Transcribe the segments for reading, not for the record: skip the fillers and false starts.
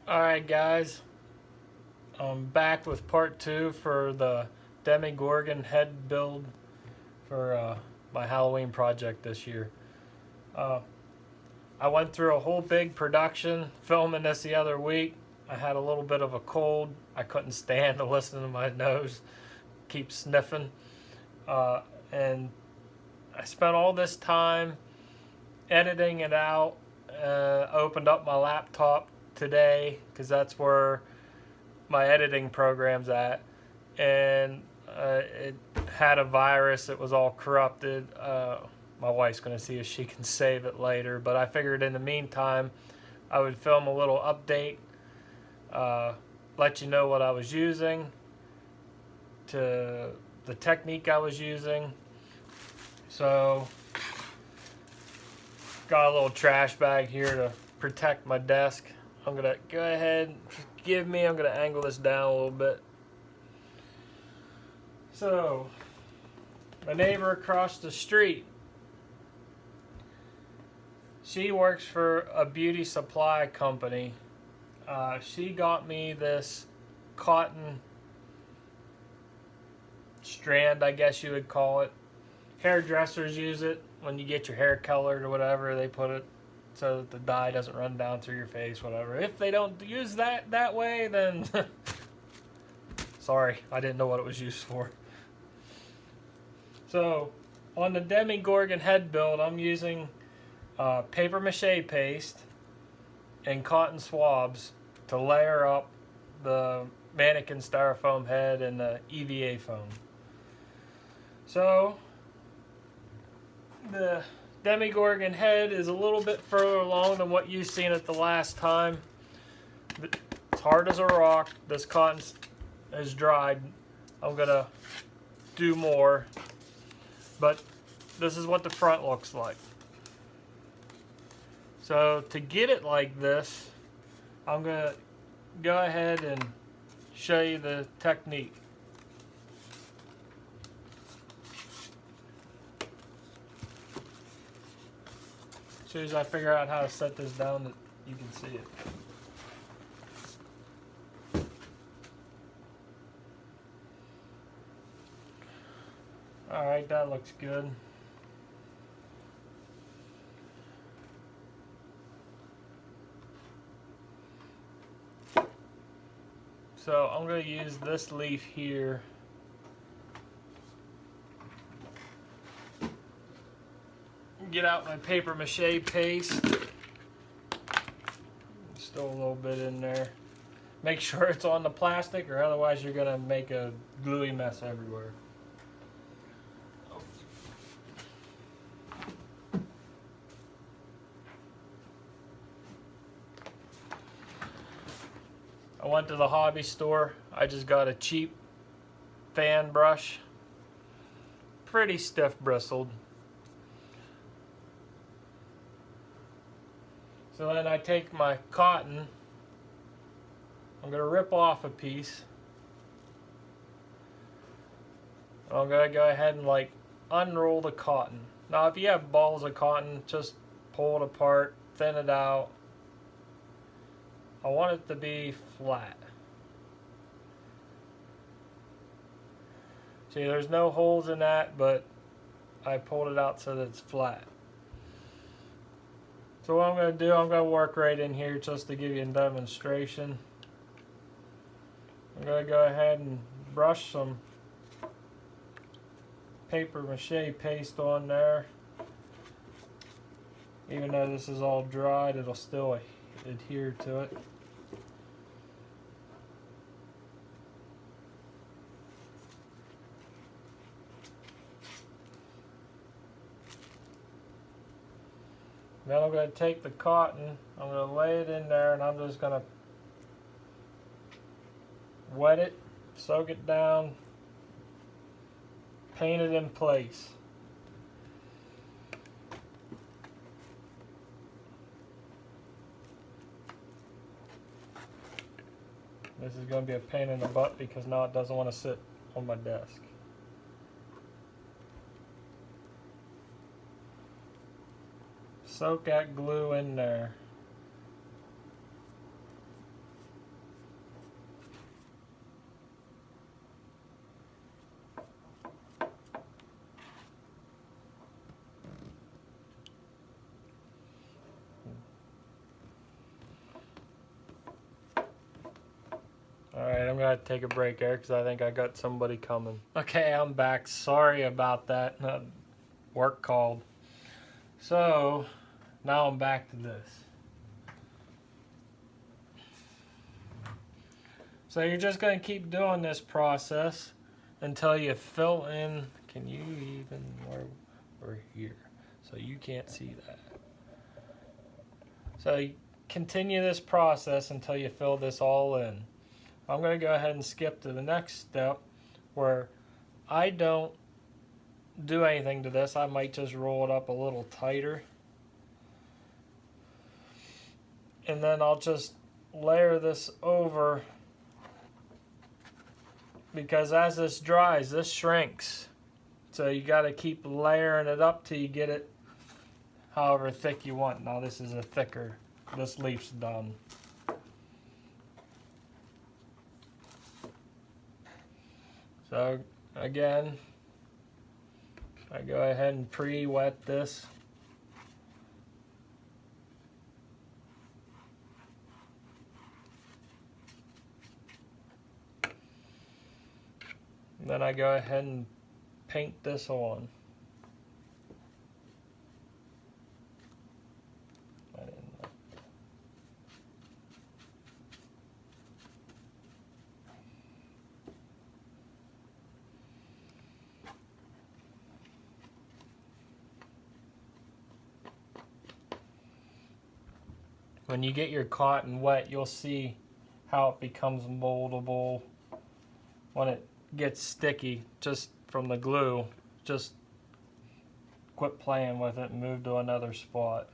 Alright guys, I'm back with part 2 for the Demogorgon head build for my Halloween project this year. I went through a whole big production filming this the other week. I had a little bit of a cold. I couldn't stand to listen to my nose keep sniffing. And I spent all this time editing it out. Opened up my laptop today because that's where my editing program's at, and it had a virus. It was all corrupted. My wife's going to see if she can save it later, but I figured in the meantime I would film a little update, let you know what I was using, to the technique I was using. So got a little trash bag here to protect my desk. I'm gonna go ahead, forgive me, I'm gonna angle this down a little bit. So, my neighbor across the street, she works for a beauty supply company. She got me this cotton strand, I guess you would call it. Hairdressers use it when you get your hair colored or whatever. They put it so that the dye doesn't run down through your face, whatever. If they don't use that way, then sorry, I didn't know what it was used for. So on the Demogorgon head build, I'm using papier-mâché paste and cotton swabs to layer up the mannequin styrofoam head and the EVA foam. So the Demogorgon head is a little bit further along than what you've seen it the last time. It's hard as a rock. This cotton is dried. I'm gonna do more, but this is what the front looks like. So to get it like this, I'm gonna go ahead and show you the technique. As soon as I figure out how to set this down, that you can see it. Alright, that looks good. So I'm going to use this leaf here. Get out my papier-mâché paste. Still a little bit in there. Make sure it's on the plastic, or otherwise you're gonna make a gluey mess everywhere. I went to the hobby store. I just got a cheap fan brush. Pretty stiff bristled. So then I take my cotton, I'm going to rip off a piece. I'm going to go ahead and like unroll the cotton. Now if you have balls of cotton, just pull it apart, thin it out. I want it to be flat. See, there's no holes in that, but I pulled it out so that it's flat. So what I'm going to do, I'm going to work right in here just to give you a demonstration. I'm going to go ahead and brush some papier-mâché paste on there. Even though this is all dried, it'll still adhere to it. Then I'm going to take the cotton, I'm going to lay it in there, and I'm just going to wet it, soak it down, paint it in place. This is going to be a pain in the butt because now it doesn't want to sit on my desk. Soak that glue in there. gonna have to take a break there because I think I got somebody coming. Okay, I'm back. Sorry about that. Work called. So now I'm back to this. So you're just gonna keep doing this process until you fill in. Can you even, we're here, so you can't see that. So you continue this process until you fill this all in. I'm going to go ahead and skip to the next step where I don't do anything to this. I might just roll it up a little tighter. And then I'll just layer this over, because as this dries, this shrinks. So you got to keep layering it up till you get it however thick you want. Now this is a thicker, this leaf's done. So again, I go ahead and pre-wet this. And then I go ahead and paint this on. When you get your cotton wet, you'll see how it becomes moldable. When it gets sticky just from the glue, just quit playing with it and move to another spot.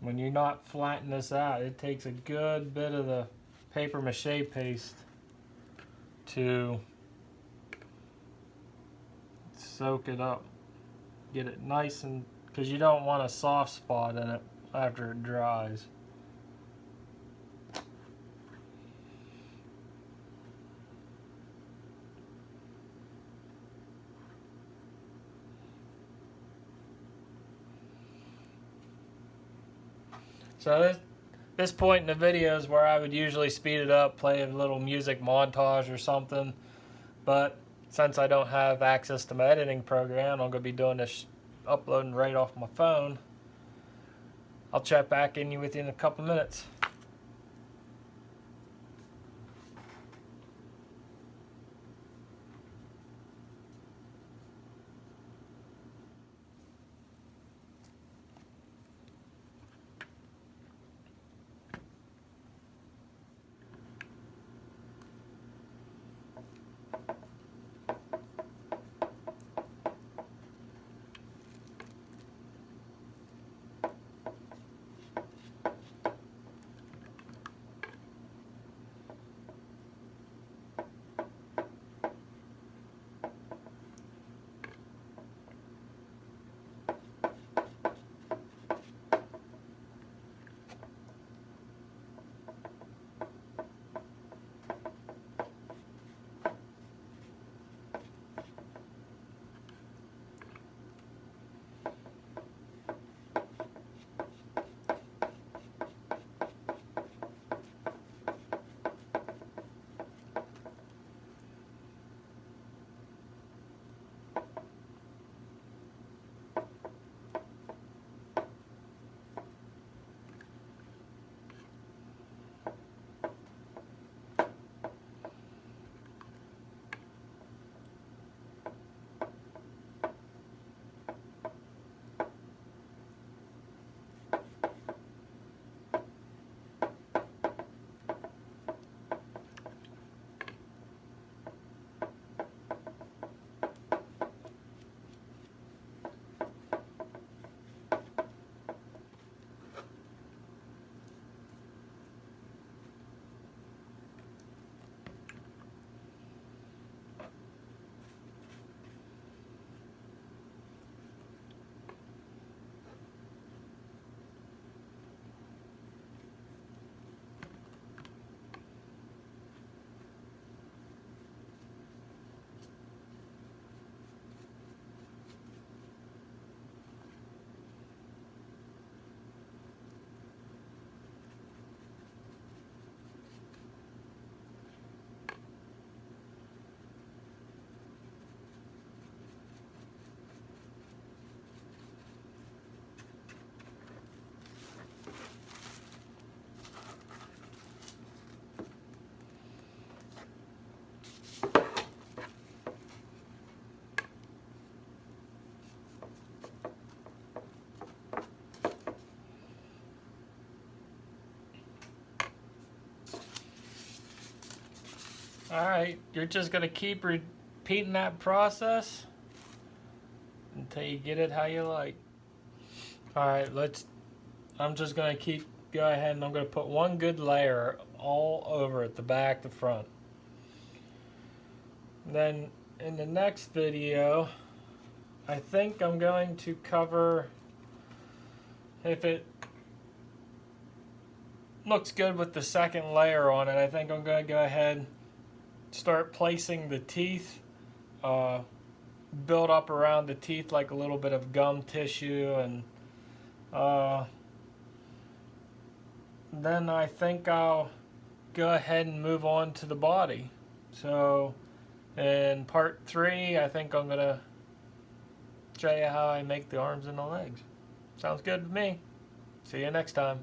When you're not flattening this out, it takes a good bit of the papier-mâché paste to soak it up. Get it nice, and because you don't want a soft spot in it after it dries. So this point in the video is where I would usually speed it up, play a little music montage or something. But since I don't have access to my editing program, I'm going to be doing this uploading right off my phone. I'll check back in with you in a couple minutes. Alright, you're just going to keep repeating that process until you get it how you like. Alright, I'm just going to go ahead and I'm going to put one good layer all over it, the back, the front. Then in the next video, I think I'm going to cover, if it looks good with the second layer on it, I think I'm going to go ahead and start placing the teeth, build up around the teeth like a little bit of gum tissue, and then I think I'll go ahead and move on to the body. So in part 3, I think I'm going to show you how I make the arms and the legs. Sounds good to me. See you next time.